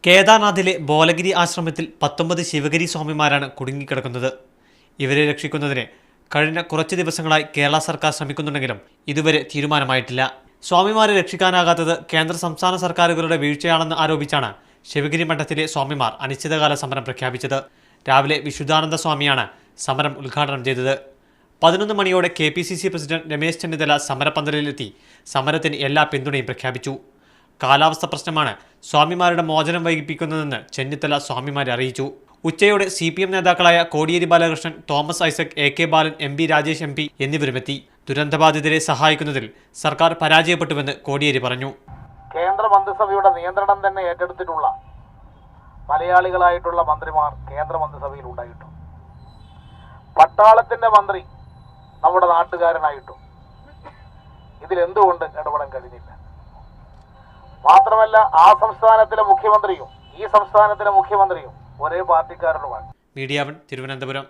കേദാർനാഥിലെ ബോലഗിരി ആശ്രമത്തിൽ 19 ശിവഗിരി സ്വാമിമാരാണ് കുടുങ്ങിക്കിടക്കുന്നത്. ഇവരെ രക്ഷിക്കുന്നതിന് കഴിഞ്ഞ കുറച്ച് ദിവസങ്ങളായി കേരള സർക്കാർ ശ്രമിക്കുന്നുണ്ടെങ്കിലും ഇതുവരെ തീരുമാനമായിട്ടില്ല. സ്വാമിമാരെ രക്ഷിക്കാനാകാത്തത് കേന്ദ്ര സംസ്ഥാന സർക്കാരുകളുടെ വീഴ്ചയാണെന്ന് ആരോപിച്ചാണ് ശിവഗിരി മഠത്തിലെ സ്വാമിമാർ അനിശ്ചിതകാല സമരം പ്രഖ്യാപിച്ചത്. രാവിലെ വിശുദ്ധാനന്ദ സ്വാമിയാണ് സമരം ഉദ്ഘാടനം ചെയ്തത്. 11 മണിയോടെ KPCC പ്രസിഡന്റ് രമേശ് ചെന്നിത്തല സമരപന്തലിലെത്തി സമരത്തിന് എല്ലാ പിന്തുണയും പ്രഖ്യാപിച്ചു. കാലാവസ്ഥ പ്രശ്നമാണ് സ്വാമിമാരുടെ മോചനം വൈകിപ്പിക്കുന്നതെന്ന് ചെന്നിത്തല സ്വാമിമാരെ അറിയിച്ചു. ഉച്ചയോടെ CPM നേതാക്കളായ കോടിയേരി ബാലകൃഷ്ണൻ, തോമസ് ഐസക്, AK ബാലൻ, MP രാജേഷ് MP എന്നിവരുമെത്തി. ദുരന്തബാധിതരെ സഹായിക്കുന്നതിൽ സർക്കാർ പരാജയപ്പെട്ടുവെന്ന് കോടിയേരി പറഞ്ഞു. കേന്ദ്ര മന്ത്രിസഭയുടെ നിയന്ത്രണം തന്നെ ഏറ്റെടുത്തിട്ടുള്ള മലയാളികളായിട്ടുള്ള മന്ത്രിമാർ കേന്ദ്ര മന്ത്രിസഭയിൽ ഉണ്ടായിട്ടും പട്ടാളത്തിന്റെ മന്ത്രി നമ്മുടെ നാട്ടുകാരനായിട്ടും ഇതിലെന്തുകൊണ്ട് ഇടപെടാൻ കഴിഞ്ഞില്ല? മാത്രമല്ല, ആ സംസ്ഥാനത്തിലെ മുഖ്യമന്ത്രിയും ഈ സംസ്ഥാനത്തിലെ മുഖ്യമന്ത്രിയും ഒരേ പാർട്ടിക്കാരനുമാണ്. മീഡിയ 1 തിരുവനന്തപുരം.